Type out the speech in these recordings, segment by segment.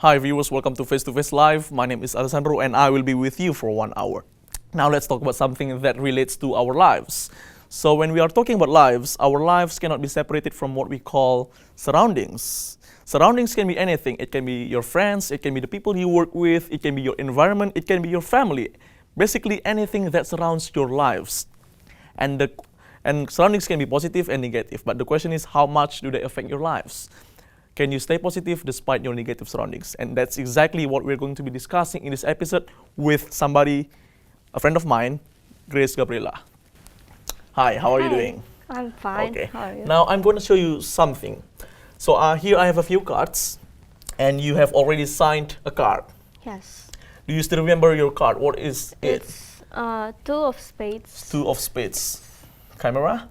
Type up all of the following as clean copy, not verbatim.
Hi viewers, welcome to Face Live. My name is Alessandro and I will be with you for 1 hour. Now let's talk about something that relates to our lives. So when we are talking about lives, our lives cannot be separated from what we call surroundings. Surroundings can be anything. It can be your friends, it can be the people you work with, it can be your environment, it can be your family. Basically anything that surrounds your lives. And surroundings can be positive and negative, but the question is how much do they affect your lives? Can you stay positive despite your negative surroundings? And that's exactly what we're going to be discussing in this episode with somebody, a friend of mine, Grace Gabriela. Hi, how are you doing? I'm fine. Okay. How are you? Now I'm going to show you something. So here I have a few cards, and you have already signed a card. Yes. Do you still remember your card? What is it? It's two of spades. Two of spades. Camera.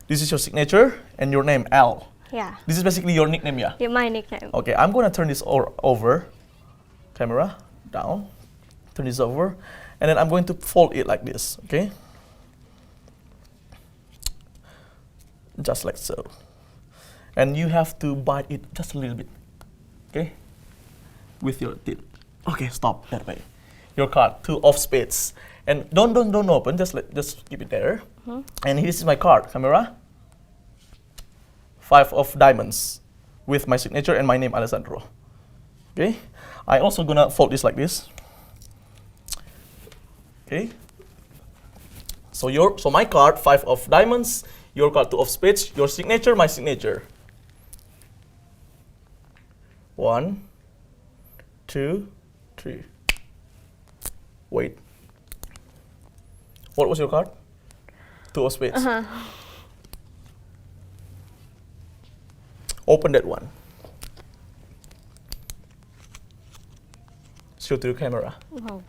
This is your signature and your name, L. Yeah. This is basically your nickname, yeah? Yeah, my nickname. Okay, I'm gonna turn this over. Camera, down. Turn this over. And then I'm going to fold it like this, okay? Just like so. And you have to bite it just a little bit, okay? With your teeth. Okay, stop, that way. Your card, two of spades. And don't open, just keep it there. And this is my card, camera. 5 of diamonds with my signature and my name, Alessandro. Okay, I also gonna fold this like this. Okay, so my card 5 of diamonds, your card 2 of spades, your signature, my signature. 1, 2, 3. Wait. What was your card? 2 of spades. Open that one. Show to the camera. Wow.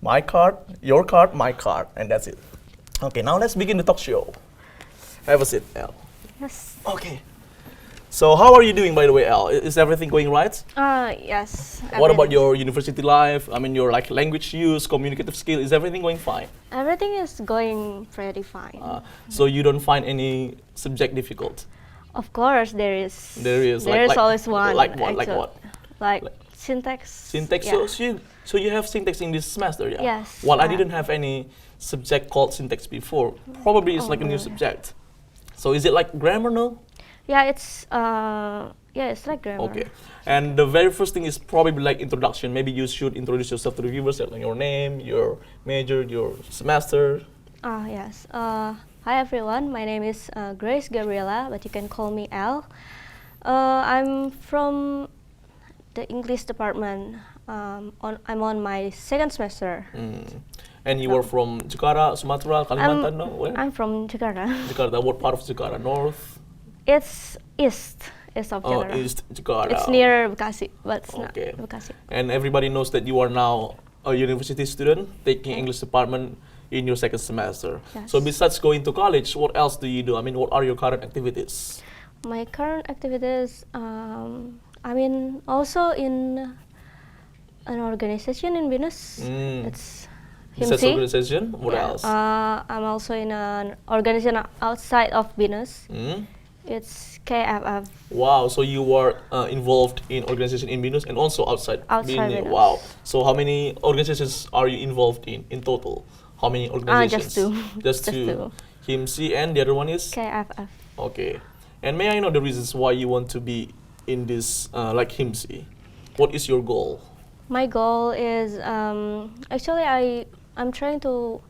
My card, your card, my card, and that's it. Okay, now let's begin the talk show. Have a seat, Al. Yes. Okay. So how are you doing, by the way, Al? Is everything going right? Yes. What about your university life? I mean, your language use, communicative skill. Is everything going fine? Everything is going pretty fine. So you don't find any subject difficult? Of course, there is. There is. There is always one. Like what? Like what? Like syntax. Syntax. Yeah. So you have syntax in this semester, yeah? Yes. Well, I didn't have any subject called syntax before. Probably it's like a new subject. So is it like grammar, no? Yeah, it's like grammar. Okay. And the very first thing is probably like introduction. Maybe you should introduce yourself to the viewers, like your name, your major, your semester. Yes. Hi everyone. My name is Grace Gabriela, but you can call me L. I'm from the English department. I'm on my second semester. And you were from Jakarta, Sumatera, Kalimantan, no? Where? I'm from Jakarta. Jakarta. What part of Jakarta? North? It's east of Jakarta. Oh, East Jakarta. It's near Bekasi, but it's not Okay. Bekasi. And everybody knows that you are now a university student taking English department in your second semester. Yes. So besides going to college, what else do you do? I mean, what are your current activities? My current activities, also in an organization in BINUS. It's Besides HIMSI. organization, what else? I'm also in an organization outside of BINUS. It's KFF. Wow, so you were involved in organization in BINUS and also outside Outside BINUS. Wow. So how many organizations are you involved in total? How many organizations? Just two. Just Just two. two. HIMSI and the other one is? KFF. Okay. And may I know the reasons why you want to be in this like HIMSI? What is your goal? My goal is actually I'm trying to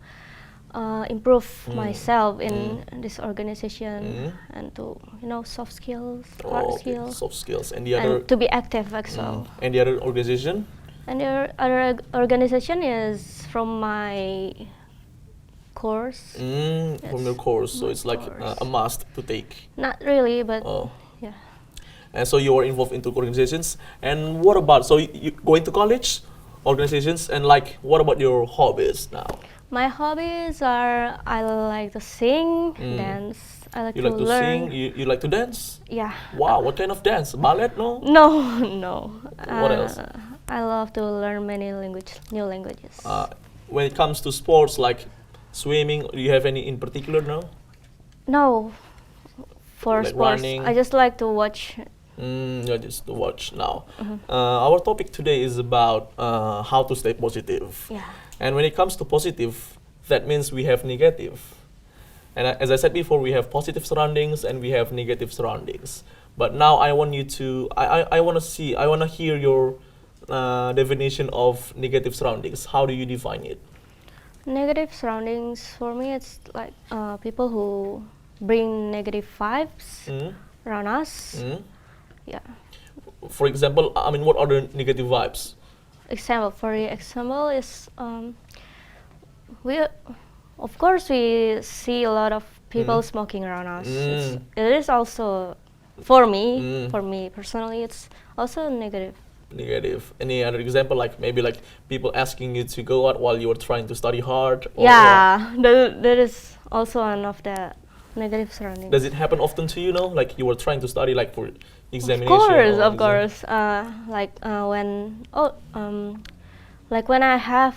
improve myself in this organization and to soft skills, hard skills, soft skills, and the other and to be active also. and the other organization. And the other organization is from my course. From your course, so it's like a must to take. Not really, but yeah. And so you are involved into organizations. And what about, so you going to college, organizations, and like, what about your hobbies now? My hobbies are I like to sing, dance. I like You to like to learn. sing, you like to dance? Yeah. Wow, what kind of dance? Ballet, no? No. What else? I love to learn many new languages. When it comes to sports like swimming, do you have any in particular now? No. For Like sports, running? I just like to watch Yeah, just to watch now. Our topic today is about how to stay positive. Yeah. And when it comes to positive, that means we have negative. And as I said before, we have positive surroundings and we have negative surroundings. But now I want you to, I want to hear your definition of negative surroundings. How do you define it? Negative surroundings for me, it's like people who bring negative vibes around us. Yeah. For example, I mean, what are the negative vibes? For example, is we, of course, we see a lot of people smoking around us. It is also for me personally, it's also negative. Negative. Any other example, like maybe like people asking you to go out while you are trying to study hard? Or Yeah, that is also one of the negative surroundings. Does it happen often to you, know? Like you were trying to study like for examination? Of course. Like when I have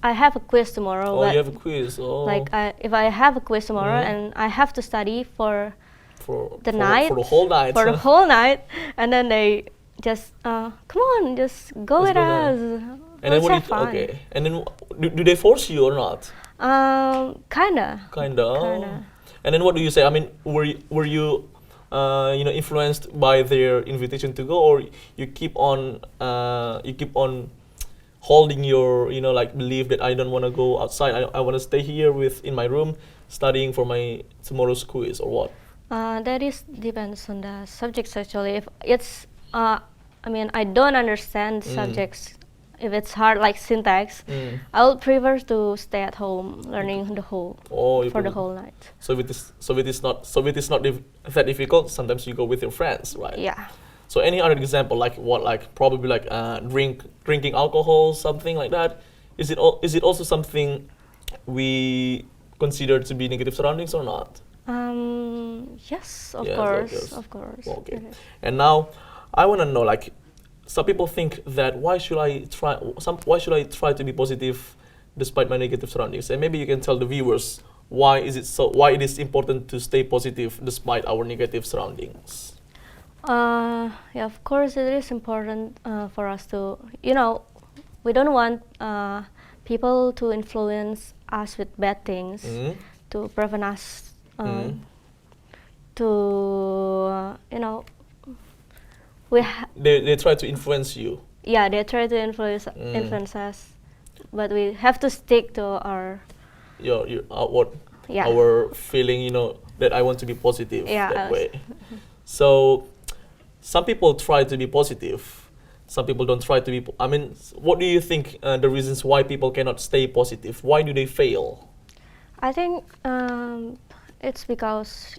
a quiz tomorrow. Oh, you have a quiz. Oh. Like if I have a quiz tomorrow and I have to study for the whole night, and then they just come on, just go with us. And then what? Okay. And then do they force you or not? Kinda. And then what do you say? I mean, were you influenced by their invitation to go, or you keep on holding your belief that I don't want to go outside. I want to stay here in my room studying for my tomorrow's quiz, or what? That is depends on the subjects actually. If it's I don't understand subjects. If it's hard like syntax, I would prefer to stay at home learning the whole night. So it is not that difficult. Sometimes you go with your friends, right? Yeah. So any other example, like what, like probably like drinking alcohol, something like that. Is it also something we consider to be negative surroundings or not? Yes, of course. Okay. And now I want to know, like, some people think that why should I try to be positive despite my negative surroundings? And maybe you can tell the viewers why it is important to stay positive despite our negative surroundings. Yeah, of course it is important for us to, we don't want people to influence us with bad things to prevent us they try to influence you. Yeah, they try to influence us, but we have to stick to our our feeling, that I want to be positive that way. So some people try to be positive, some people don't try to be. What do you think the reasons why people cannot stay positive? Why do they fail? I think it's because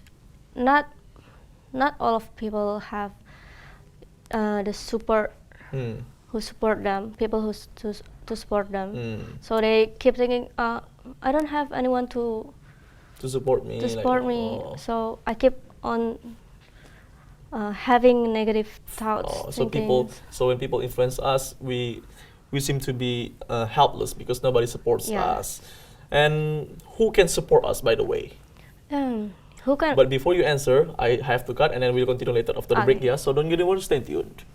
not all of people have the support who support them, people who to support them. So they keep thinking, I don't have anyone to support me. So I keep on having negative thoughts. So when people influence us, we seem to be helpless because nobody supports us. And who can support us, by the way? Who can? But before you answer, I have to cut, and then we'll continue later after the break. Yeah, so don't get anywhere. Stay tuned.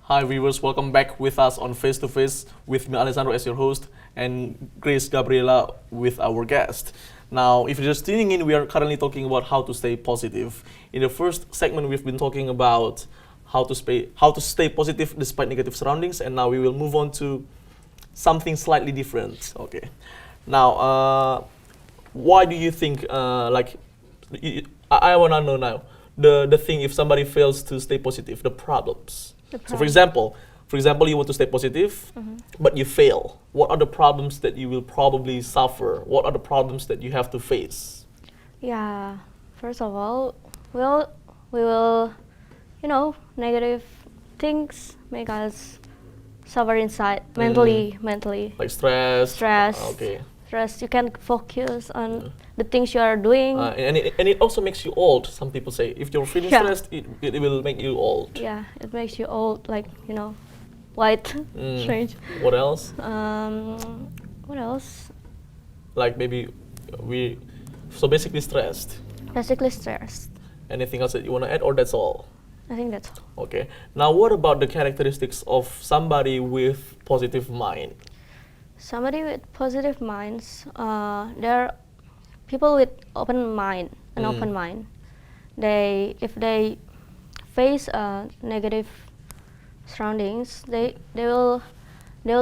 Hi viewers, welcome back with us on Face to Face with me, Alessandro, as your host, and Grace Gabriela with our guest. Now, if you're just tuning in, we are currently talking about how to stay positive. In the first segment, we've been talking about how to stay positive despite negative surroundings, and now we will move on to something slightly different. Okay. Now, why do you think, I want to know now, the thing if somebody fails to stay positive, the problems. So for example, you want to stay positive, but you fail. What are the problems that you will probably suffer? What are the problems that you have to face? Yeah, first of all, we will, negative things make us suffer inside mentally. Like stress. Stress. Okay. Stress. You can focus on the things you are doing. And it also makes you old. Some people say if you're feeling stressed, it will make you old. Yeah, it makes you old, like white. Strange. What else? What else? Like maybe so basically stressed. Basically stressed. Anything else that you want to add, or that's all? I think that's all. Okay. Now, what about the characteristics of somebody with positive mind? Somebody with positive minds, there are people with open mind, an open mind. If they face negative surroundings, they will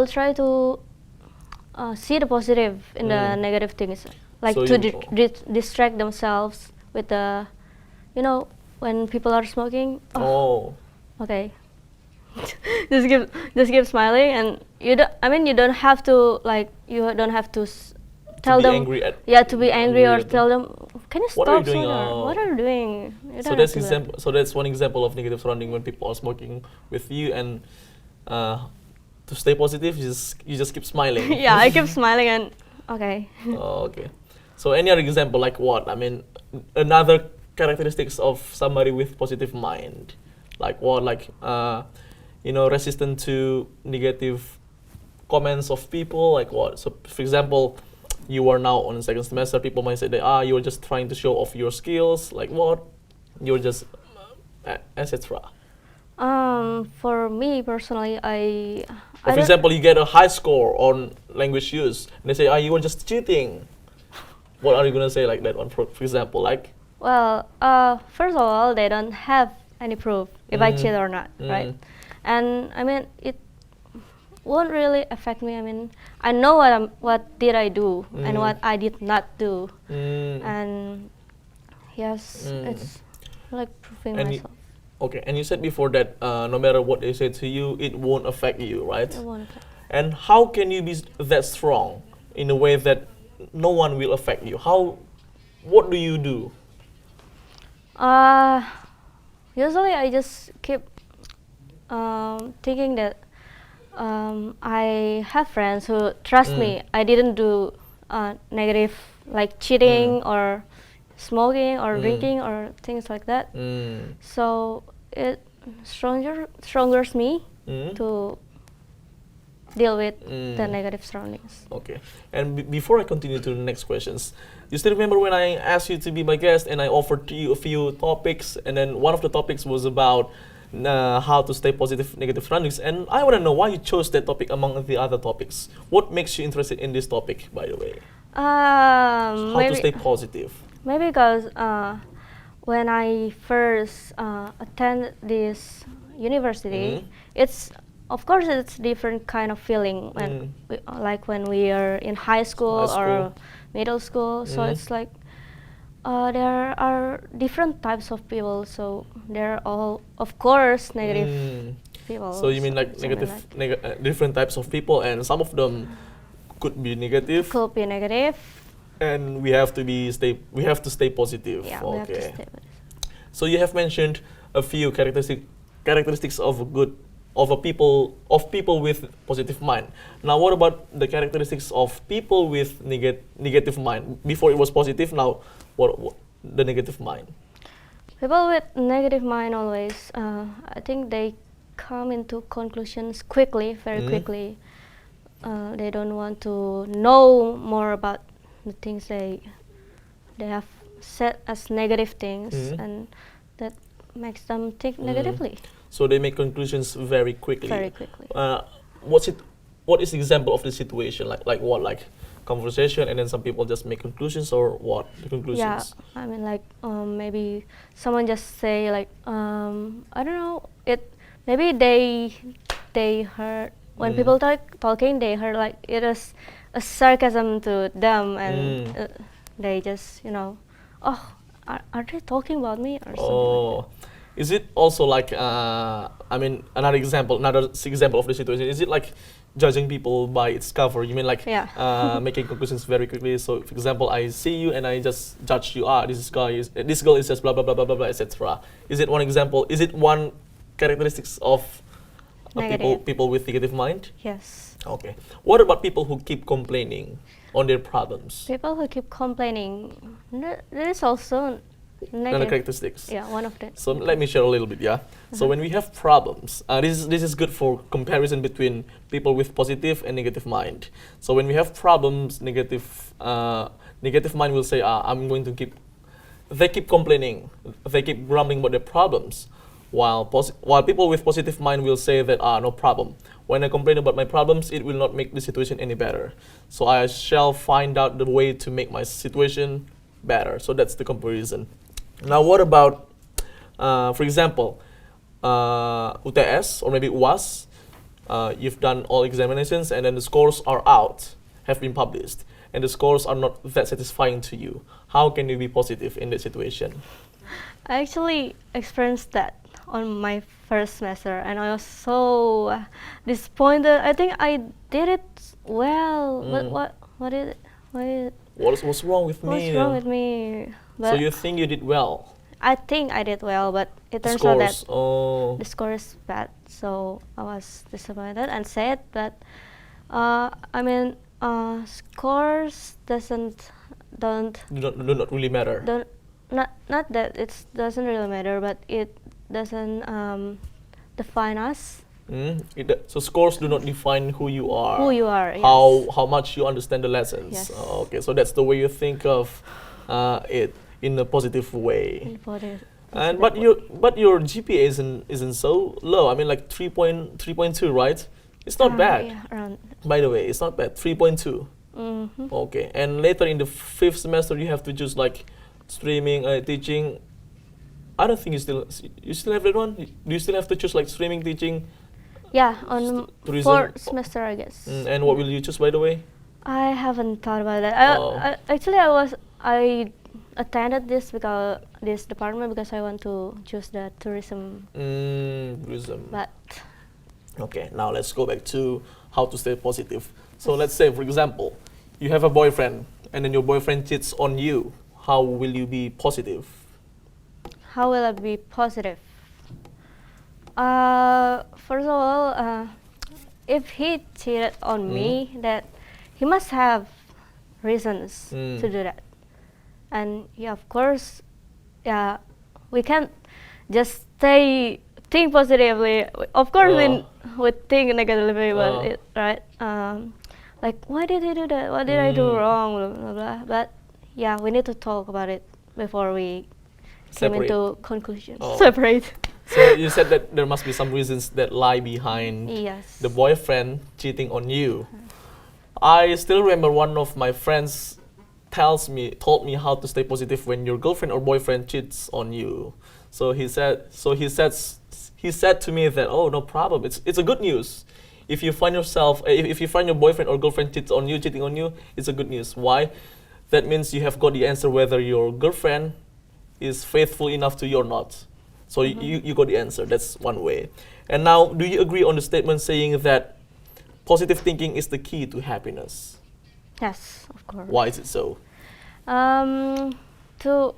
try to see the positive in the negative things, like So to distract themselves with the, when people are smoking. Okay. just keep smiling, and you don't have to tell them angry at to be angry or tell them, can you What are stop you doing? smoking? What are you doing? You So don't that's have to do that. so that's one example of negative surrounding when people are smoking with you, and to stay positive, you just keep smiling. Yeah, I keep smiling and okay. Okay. So any other example, like what? I mean, another characteristics of somebody with positive mind, like what? Like resistant to negative comments of people, like what? So for example, you are now on second semester, people might say that you're just trying to show off your skills, like what? You're just etc. For me personally, For example, you get a high score on language use, and they say, you were just cheating. What are you gonna say like that one? For example, like? Well, first of all, they don't have any proof if I cheat or not, right? And I mean, it won't really affect me. I mean, I know what did I do and what I did not do, and yes, it's like proving myself. Okay, and you said before that no matter what they say to you, it won't affect you, right? It won't affect. And how can you be that strong in a way that no one will affect you? What do you do? Usually I just keep thinking that I have friends who trust me. I didn't do negative, like cheating or smoking or drinking or things like that. So it strongers me to deal with the negative surroundings. Okay. And before I continue to the next questions, you still remember when I asked you to be my guest and I offered to you a few topics, and then one of the topics was about how to stay positive negative surroundings, and I want to know why you chose that topic among the other topics. What makes you interested in this topic, by the way? How to stay positive? Maybe because when I first attended this university, of course it's different kind of feeling when when we are in high school or middle school. So it's like there are different types of people. So there are all, of course, negative people. So you mean like different types of people, and some of them could be negative. Could be negative. And we have to stay positive. Yeah, okay. we have to stay positive. So you have mentioned a few characteristics of people with positive mind. Now, what about the characteristics of people with negative mind? Before it was positive, now what the negative mind? People with negative mind always, I think they come into conclusions quickly, very quickly. They don't want to know more about the things they have said as negative things, and that makes them think negatively. So they make conclusions very quickly. Very quickly. What is the example of the situation? Like what? Like conversation, and then some people just make conclusions, or what? The conclusions. Yeah, I mean like maybe someone just say like I don't know. Maybe they heard when people talking, they heard like it is a sarcasm to them, and they just are they talking about me or something like that? Is it also like, another example of the situation? Is it like judging people by its cover. You mean like Yeah. making conclusions very quickly. So, for example, I see you and I just judge you. This girl is just blah blah blah blah blah, blah etc. Is it one example? Is it one characteristics of Negative. people with negative mind? Yes. Okay. What about people who keep complaining on their problems? People who keep complaining, there is also Another negative. characteristics. Yeah, one of them. So let me share a little bit, yeah. So when we have problems, this is good for comparison between people with positive and negative mind. So when we have problems, negative mind will say, I'm going to keep. They keep complaining, they keep grumbling about their problems, while people with positive mind will say that no problem. When I complain about my problems, it will not make the situation any better. So I shall find out the way to make my situation better. So that's the comparison. Now, what about, for example, UTS or maybe UAS? You've done all examinations and then the scores are out, have been published, and the scores are not that satisfying to you. How can you be positive in that situation? I actually experienced that on my first semester, and I was so disappointed. I think I did it well, but What's wrong with me? what's wrong with me? So But you think you did well? I think I did well, but it The turns out that scores, the score is bad. So I was disappointed and sad, but scores don't do not really matter. don't not that it doesn't really matter, but it doesn't define us, So scores do not define who you are. who you are. Yes. How much you understand the lessons. Yes. Okay, so that's the way you think of it in a positive way. Important. And but your GPA isn't so low. I mean like 3.2, right? It's not bad. Yeah, around. By the way, it's not bad. 3.2. Mm-hmm. Okay, and later in the 5th semester you have to choose like streaming, teaching. I don't think you still have that one. Do you still have to choose like streaming, teaching? Yeah, on tourism? 4th semester, I guess. And what will you choose, by the way? I haven't thought about that. Oh. I attended this department because I want to choose the tourism. Tourism. But Okay, now let's go back to how to stay positive. So let's say, for example, you have a boyfriend and then your boyfriend cheats on you. How will you be positive? how will I be positive? First of all, if he cheated on me, that he must have reasons to do that. And yeah, of course, yeah, we can't just think positively. Of course, we think negatively about it, right? Like, why did he do that? What did I do wrong? Blah, blah, blah. But yeah, we need to talk about it before we came Separate. into conclusion. Oh. Separate. So you said that there must be some reasons that lie behind Yes. the boyfriend cheating on you. I still remember one of my friends told me how to stay positive when your girlfriend or boyfriend cheats on you. So he said to me that, oh, no problem. It's a good news. If you find your boyfriend or girlfriend cheating on you, it's a good news. Why? That means you have got the answer whether your girlfriend is faithful enough to you or not. So you got the answer. That's one way. And now, do you agree on the statement saying that positive thinking is the key to happiness? Yes, of course. Why is it so? To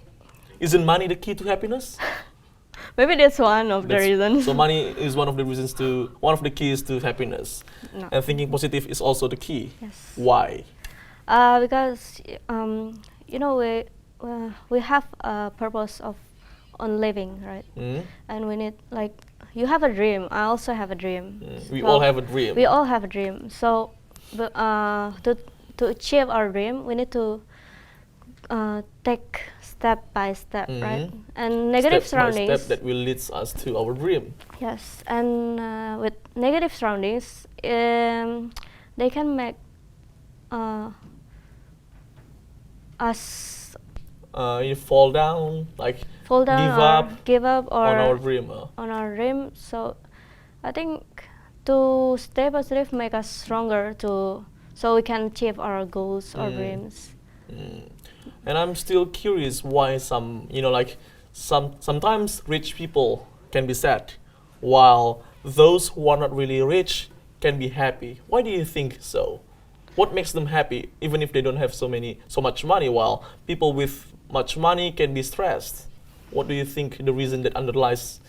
Isn't money the key to happiness? maybe that's one of the reasons. So money is one of the keys to happiness. No. And thinking positive is also the key. Yes. Why? Because we have a purpose on living, right? And we need, like, you have a dream. I also have a dream. We Well, all have a dream. We all have a dream. So, to achieve our dream, we need to take step by step, right? And negative step by surroundings. step that will lead us to our dream. Yes, and with negative surroundings, they can make us You fall down, like fall down give or give up or on our dream. on our dream. So I think to stay positive make us stronger so we can achieve our goals or dreams. And I'm still curious why sometimes rich people can be sad, while those who are not really rich can be happy. Why do you think so? What makes them happy even if they don't have so much money, while people with much money can be stressed? What do you think the reason that underlies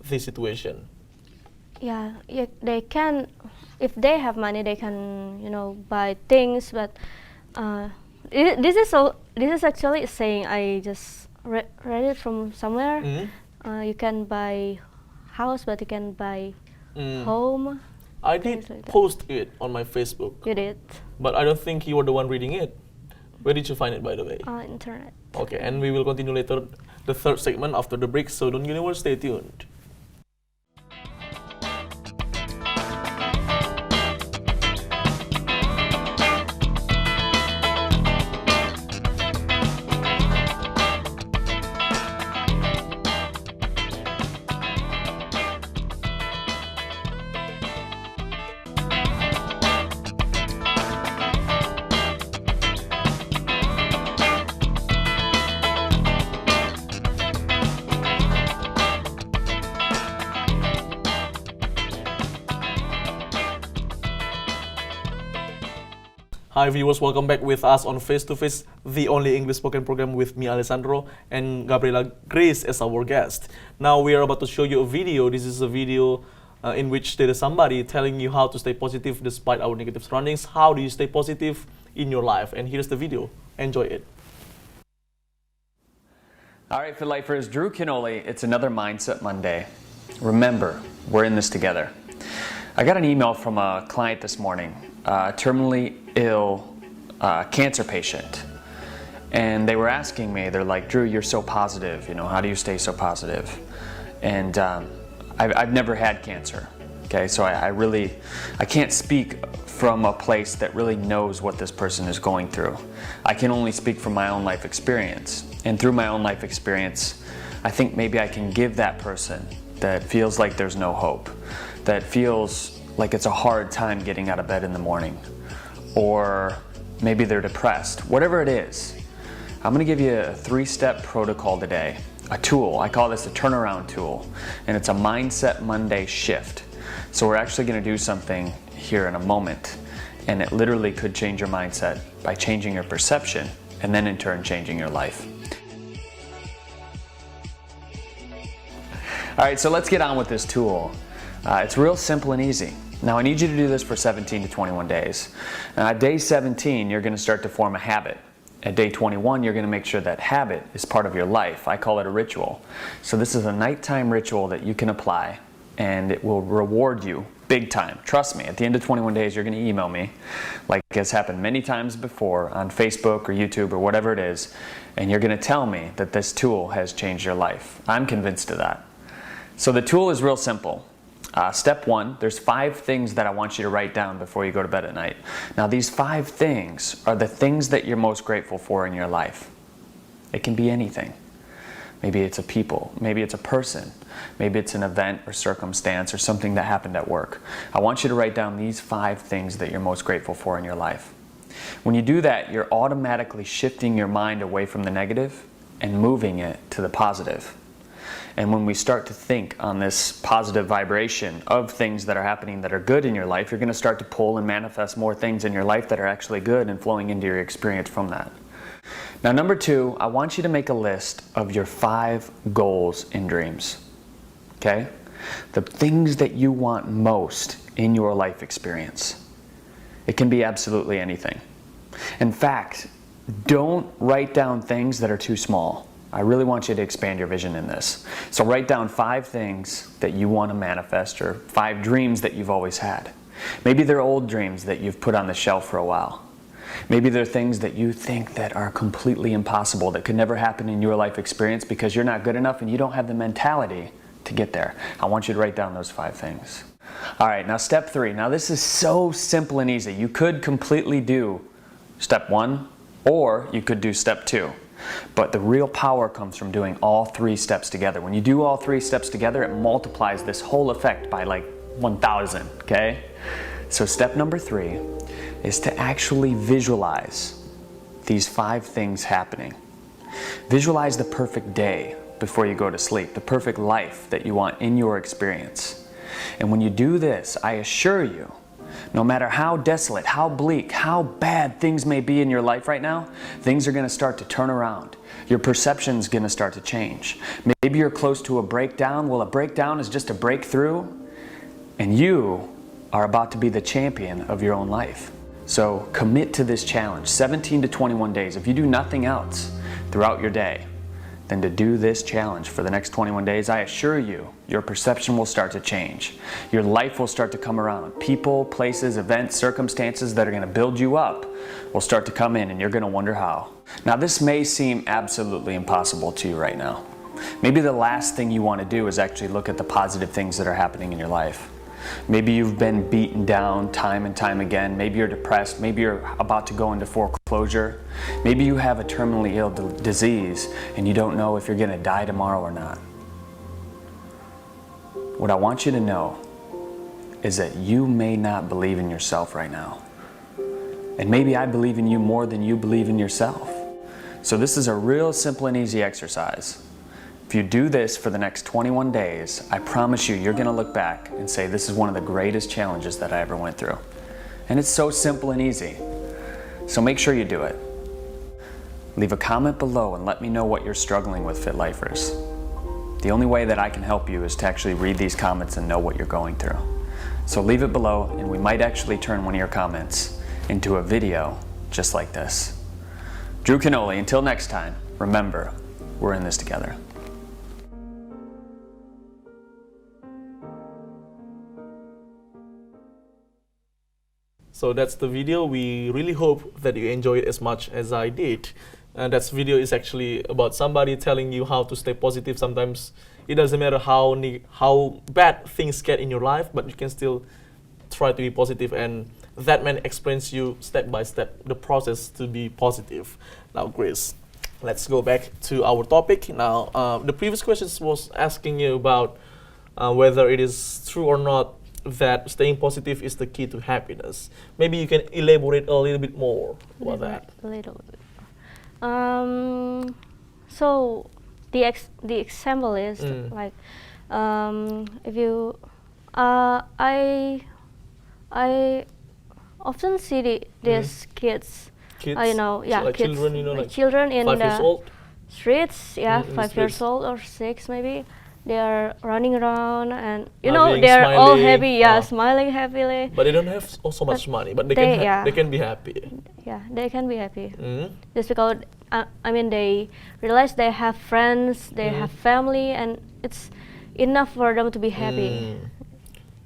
this situation? Yeah, they can, if they have money, they can, buy things. But this is actually a saying I just read it from somewhere. You can buy house, but you can buy home. I did like post it on my Facebook. You did? But I don't think you were the one reading it. Where did you find it, by the way? Internet. Okay, and we will continue later, the third segment after the break, so don't go anywhere, stay tuned. Hi viewers, welcome back with us on Face to Face, the only English spoken program with me, Alessandro, and Gabriela Grace as our guest. Now we are about to show you a video. This is a video in which there is somebody telling you how to stay positive despite our negative surroundings. How do you stay positive in your life? And here's the video. Enjoy it. All right, Fit Lifers, Drew Canoli. It's another Mindset Monday. Remember, we're in this together. I got an email from a client this morning, terminally ill cancer patient, and they were asking me, they're like, Drew, you're so positive, how do you stay so positive? And I've never had cancer, okay, so I can't speak from a place that really knows what this person is going through. I can only speak from my own life experience, and through my own life experience, I think maybe I can give that person that feels like there's no hope, that feels like it's a hard time getting out of bed in the morning, or maybe they're depressed, whatever it is. I'm gonna give you a 3-step protocol today, a tool. I call this a turnaround tool, and it's a Mindset Monday shift. So we're actually gonna do something here in a moment, and it literally could change your mindset by changing your perception, and then in turn changing your life. All right, so let's get on with this tool. It's real simple and easy. Now I need you to do this for 17 to 21 days. At day 17, you're going to start to form a habit. At day 21, you're going to make sure that habit is part of your life. I call it a ritual. So this is a nighttime ritual that you can apply, and it will reward you big time. Trust me, at the end of 21 days, you're going to email me, like has happened many times before on Facebook or YouTube or whatever it is, and you're going to tell me that this tool has changed your life. I'm convinced of that. So the tool is real simple. Step 1, there's 5 things that I want you to write down before you go to bed at night. Now these 5 things are the things that you're most grateful for in your life. It can be anything. Maybe it's a people, maybe it's a person, maybe it's an event or circumstance or something that happened at work. I want you to write down these 5 things that you're most grateful for in your life. When you do that, you're automatically shifting your mind away from the negative and moving it to the positive. And when we start to think on this positive vibration of things that are happening that are good in your life, you're going to start to pull and manifest more things in your life that are actually good and flowing into your experience from that. Now, number 2, I want you to make a list of your 5 goals and dreams. Okay? The things that you want most in your life experience. It can be absolutely anything. In fact, don't write down things that are too small. I really want you to expand your vision in this. So write down 5 things that you want to manifest, or 5 dreams that you've always had. Maybe they're old dreams that you've put on the shelf for a while. Maybe they're things that you think that are completely impossible, that could never happen in your life experience because you're not good enough and you don't have the mentality to get there. I want you to write down those 5 things. All right, now step 3. Now this is so simple and easy. You could completely do step 1, or you could do step 2. But the real power comes from doing all 3 steps together. When you do all 3 steps together, it multiplies this whole effect by like 1,000, okay? So step number 3 is to actually visualize these 5 things happening. Visualize the perfect day before you go to sleep, the perfect life that you want in your experience. And when you do this, I assure you No matter how desolate, how bleak, how bad things may be in your life right now, things are going to start to turn around. Your perception's going to start to change. Maybe you're close to a breakdown. Well, a breakdown is just a breakthrough, and you are about to be the champion of your own life. So commit to this challenge, 17 to 21 days. If you do nothing else throughout your day, then to do this challenge for the next 21 days, I assure you, your perception will start to change. Your life will start to come around. People, places, events, circumstances that are going to build you up will start to come in, and you're going to wonder how. Now, this may seem absolutely impossible to you right now. Maybe the last thing you want to do is actually look at the positive things that are happening in your life. Maybe you've been beaten down time and time again. Maybe you're depressed. Maybe you're about to go into foreclosure. Maybe you have a terminally ill disease and you don't know if you're going to die tomorrow or not. What I want you to know is that you may not believe in yourself right now. And maybe I believe in you more than you believe in yourself. So this is a real simple and easy exercise. If you do this for the next 21 days, I promise you, you're going to look back and say, this is one of the greatest challenges that I ever went through. And it's so simple and easy. So make sure you do it. Leave a comment below and let me know what you're struggling with, Fit Lifers. The only way that I can help you is to actually read these comments and know what you're going through. So leave it below, and we might actually turn one of your comments into a video just like this. Drew Canoli, until next time, remember, we're in this together. So that's the video. We really hope that you enjoy it as much as I did. And that video is actually about somebody telling you how to stay positive. Sometimes it doesn't matter how bad things get in your life, but you can still try to be positive. And that man explains you step by step the process to be positive. Now, Grace, let's go back to our topic. Now, the previous questions was asking you about whether it is true or not that staying positive is the key to happiness. Maybe you can elaborate a little bit more about that. A little bit. So the example is like if you I often see these kids. You know, yeah, so like kids, children, you know, like children in 5 years the old. streets. Yeah, in 5 years old or 6 maybe. They are running around and you know Laughing, they're all smiling, happy, yeah, smiling happily. But they don't have so much money, but they can be happy. Yeah, they can be happy. Just because I mean they realize they have friends, they have family, and it's enough for them to be happy.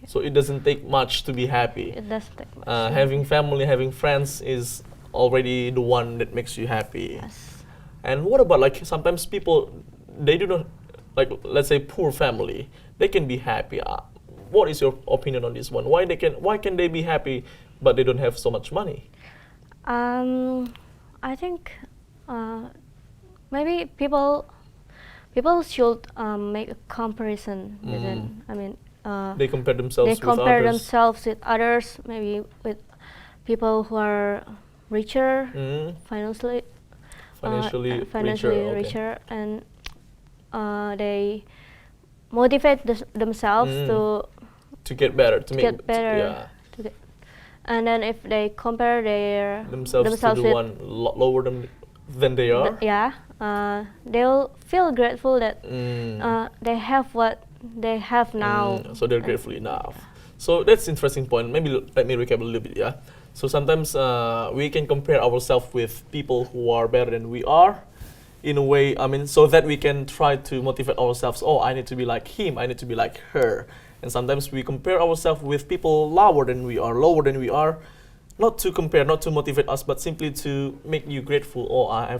So it doesn't take much to be happy. It doesn't take much. Having family, having friends is already the one that makes you happy. Yes. And what about like sometimes people, they do not, like let's say poor family, they can be happy. What is your opinion on this one? Why can they be happy but they don't have so much money? I think maybe people should make a comparison between. I mean, they compare themselves. They with compare others. themselves with others, maybe with people who are richer, financially richer, and they motivate themselves to get better, to get better. Yeah. And then if they compare themselves to the with one lower than they are, they'll feel grateful that they have what they have now. So they're grateful enough. So that's interesting point. Maybe let me recap a little bit. Yeah. So sometimes we can compare ourselves with people who are better than we are. In a way, I mean, so that we can try to motivate ourselves. Oh, I need to be like him. I need to be like her. And sometimes we compare ourselves with people lower than we are, not to compare, not to motivate us, but simply to make you grateful. Oh, I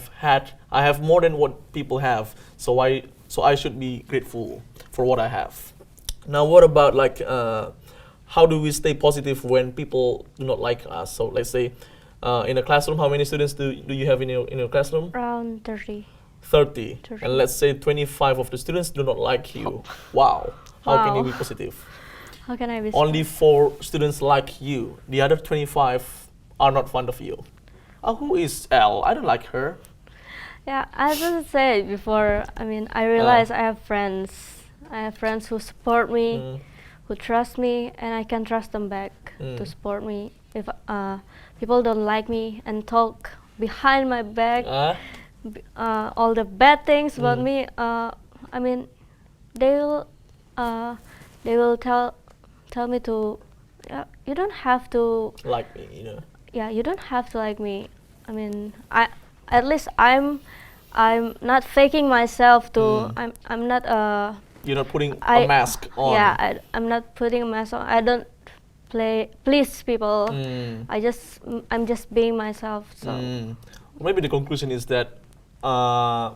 have more than what people have. So I should be grateful for what I have. Now, what about like, how do we stay positive when people do not like us? So let's say, in a classroom, how many students do you have in your classroom? Around 30. 30. And let's say 25 of the students do not like you. Wow. How can you be positive? How can I be Only 4 students like you. The other 25 are not fond of you. Who is Elle? I don't like her. Yeah, as I said before, I mean, I realize I have friends. I have friends who support me, who trust me, and I can trust them back. to support me. If people don't like me and talk behind my back, all the bad things about me, I mean, they will tell me to, you don't have to like me, you know. Yeah, you don't have to like me. I mean, at least I'm not faking myself to. I'm not You're not putting a mask on. Yeah, I'm not putting a mask on. I don't please people. I'm just being myself. So maybe the conclusion is that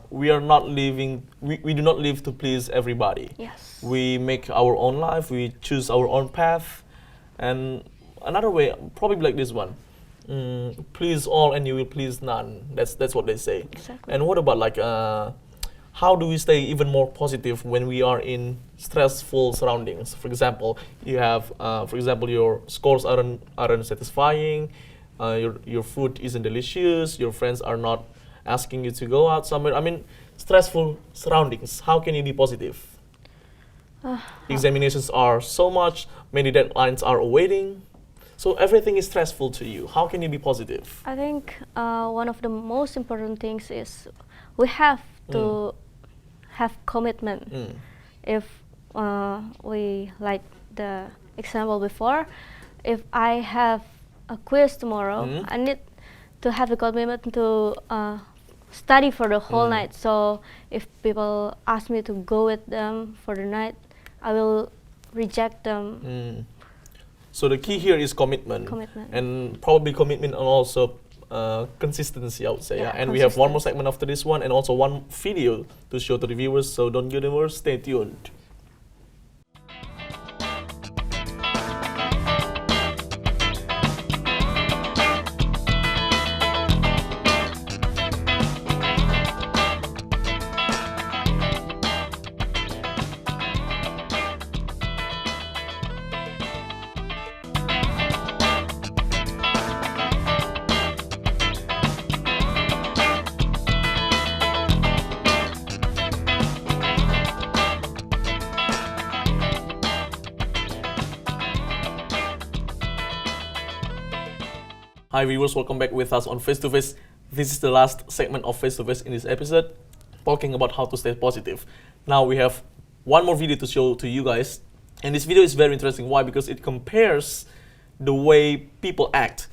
we are not living. We do not live to please everybody. yes, We make our own life. We choose our own path. And another way, probably like this one. Please all and you will please none. That's what they say. Exactly. And what about like how do we stay even more positive when we are in stressful surroundings? For example, you have your scores aren't satisfying, your food isn't delicious, your friends are not asking you to go out somewhere. I mean, stressful surroundings. How can you be positive? Examinations are so much, many deadlines are awaiting. So everything is stressful to you. How can you be positive? I think one of the most important things is we have to have commitment. If we, like the example before, if I have a quiz tomorrow, I need to have the commitment to study for the whole night. So if people ask me to go with them for the night, I will reject them. So the key here is commitment. And probably commitment and also consistency, I would say. Yeah, And we have one more segment after this one and also one video to show to the viewers, so don't go anywhere, stay tuned. Hi viewers, welcome back with us on Face to Face. This is the last segment of Face to Face in this episode, talking about how to stay positive. Now we have one more video to show to you guys, and this video is very interesting. Why? Because it compares the way people act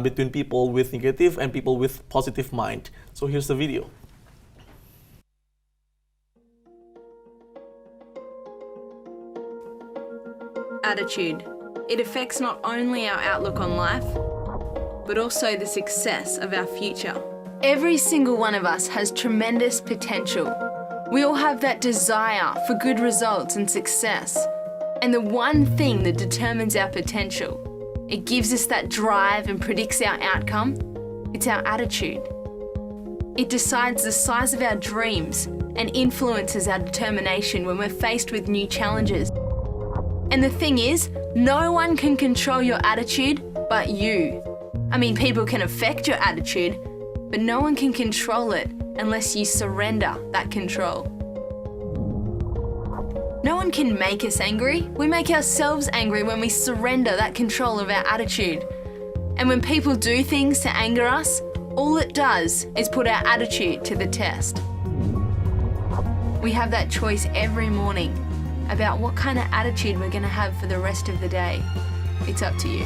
between people with negative and people with positive mind. So here's the video. Attitude. It affects not only our outlook on life, but also the success of our future. Every single one of us has tremendous potential. We all have that desire for good results and success. And the one thing that determines our potential, it gives us that drive and predicts our outcome, it's our attitude. It decides the size of our dreams and influences our determination when we're faced with new challenges. And the thing is, no one can control your attitude but you. I mean, people can affect your attitude, but no one can control it unless you surrender that control. No one can make us angry. We make ourselves angry when we surrender that control of our attitude. And when people do things to anger us, all it does is put our attitude to the test. We have that choice every morning about what kind of attitude we're going to have for the rest of the day. It's up to you.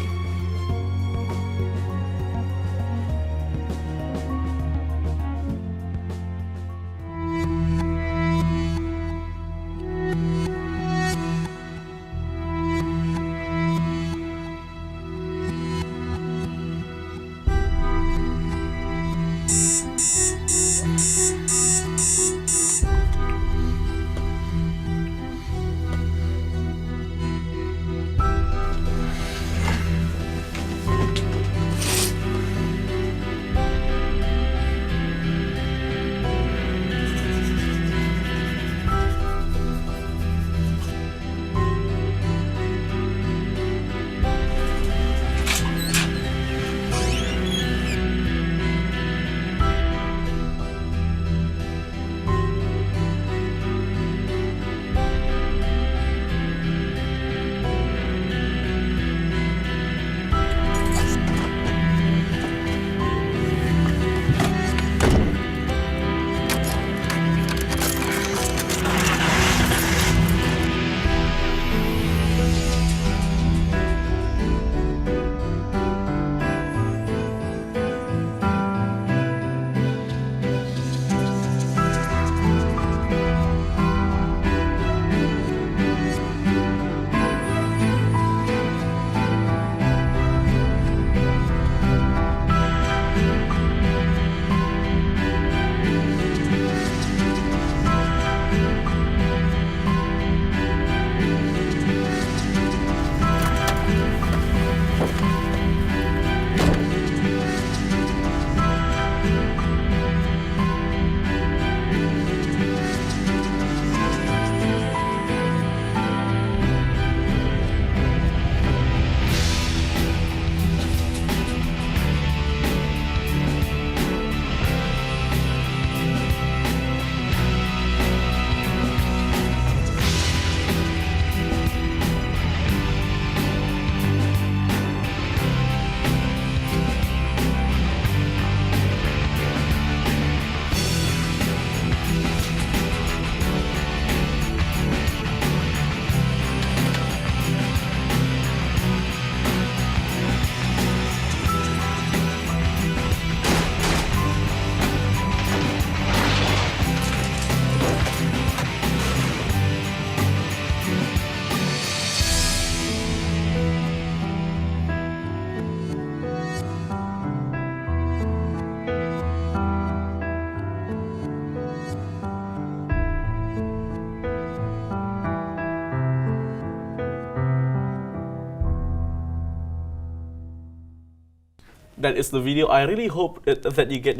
that is the video. I really hope that you get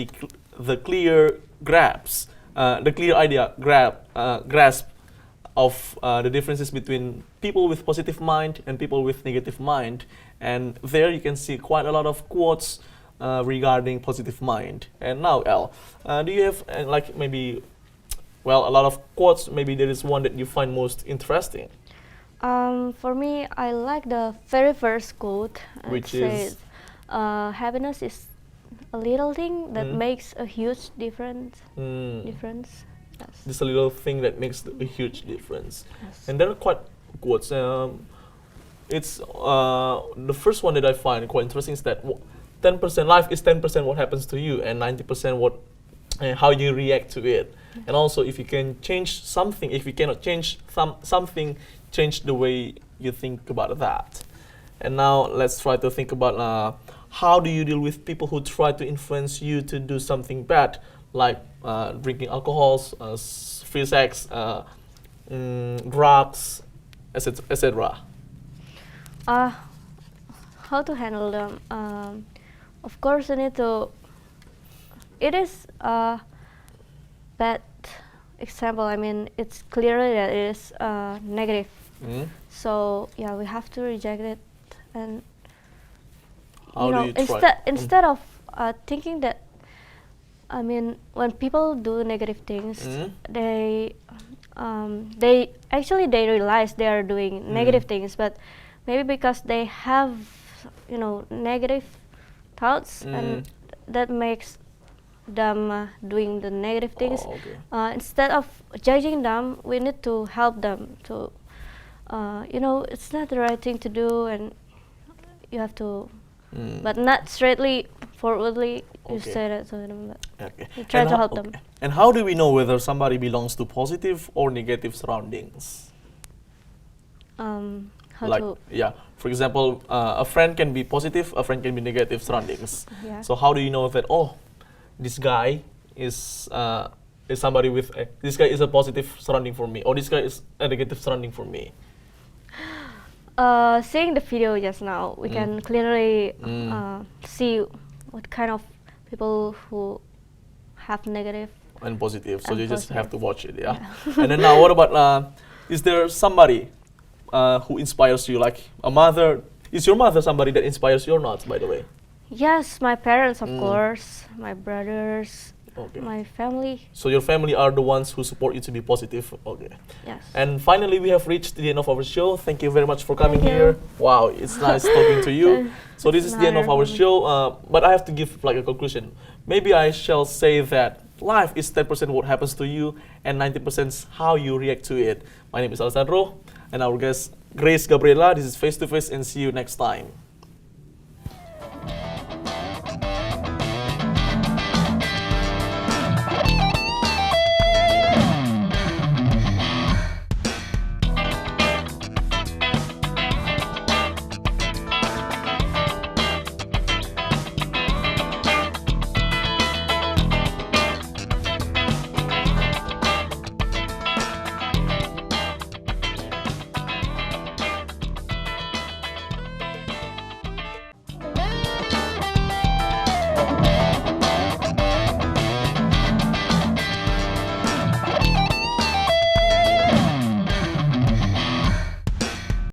the clear grasp of the differences between people with positive mind and people with negative mind. And there you can see quite a lot of quotes regarding positive mind. And now, El, do you have like maybe, well, a lot of quotes? Maybe there is one that you find most interesting. For me, I like the very first quote, which says, happiness is a little thing that makes a huge difference. Yes. Just a little thing that makes a huge difference. Yes. And there are quite quotes. It's the first one that I find quite interesting is that 10% life is 10% what happens to you, and 90% what how you react to it. And also, if you can change something, if you cannot change something, change the way you think about that. And now let's try to think about how do you deal with people who try to influence you to do something bad, like drinking alcohols, free sex, drugs, etc. How to handle them? Of course, you need to. It is a bad example. I mean, it's clearly that it is negative. So yeah, we have to reject it. And how do you try? Instead of thinking that, I mean, when people do negative things, they actually realize they are doing negative things, but maybe because they have, negative thoughts, and that makes them doing the negative things. Instead of judging them, we need to help them to, it's not the right thing to do, and you have to, but not straightly, forwardly. You say that to them, but you try to help them. And how do we know whether somebody belongs to positive or negative surroundings? For example, a friend can be positive, a friend can be negative surroundings. So how do you know that, this guy is somebody with this guy is a positive surrounding for me, or this guy is a negative surrounding for me? Seeing the video just now, we can clearly see what kind of people who have negative and positive. So you just have to watch it, And then now, what about is there somebody who inspires you, like a mother? Is your mother somebody that inspires you or not, by the way? Yes, my parents, of course, my brothers, my family. So your family are the ones who support you to be positive. Okay. Yes. And finally, we have reached the end of our show. Thank you very much for coming here. Wow, it's nice talking to you. So this is the end of our show. But I have to give like a conclusion. Maybe I shall say that life is 10% what happens to you, and 90% how you react to it. My name is Alessandro, and our guest Grace Gabriela. This is Face to Face, and see you next time.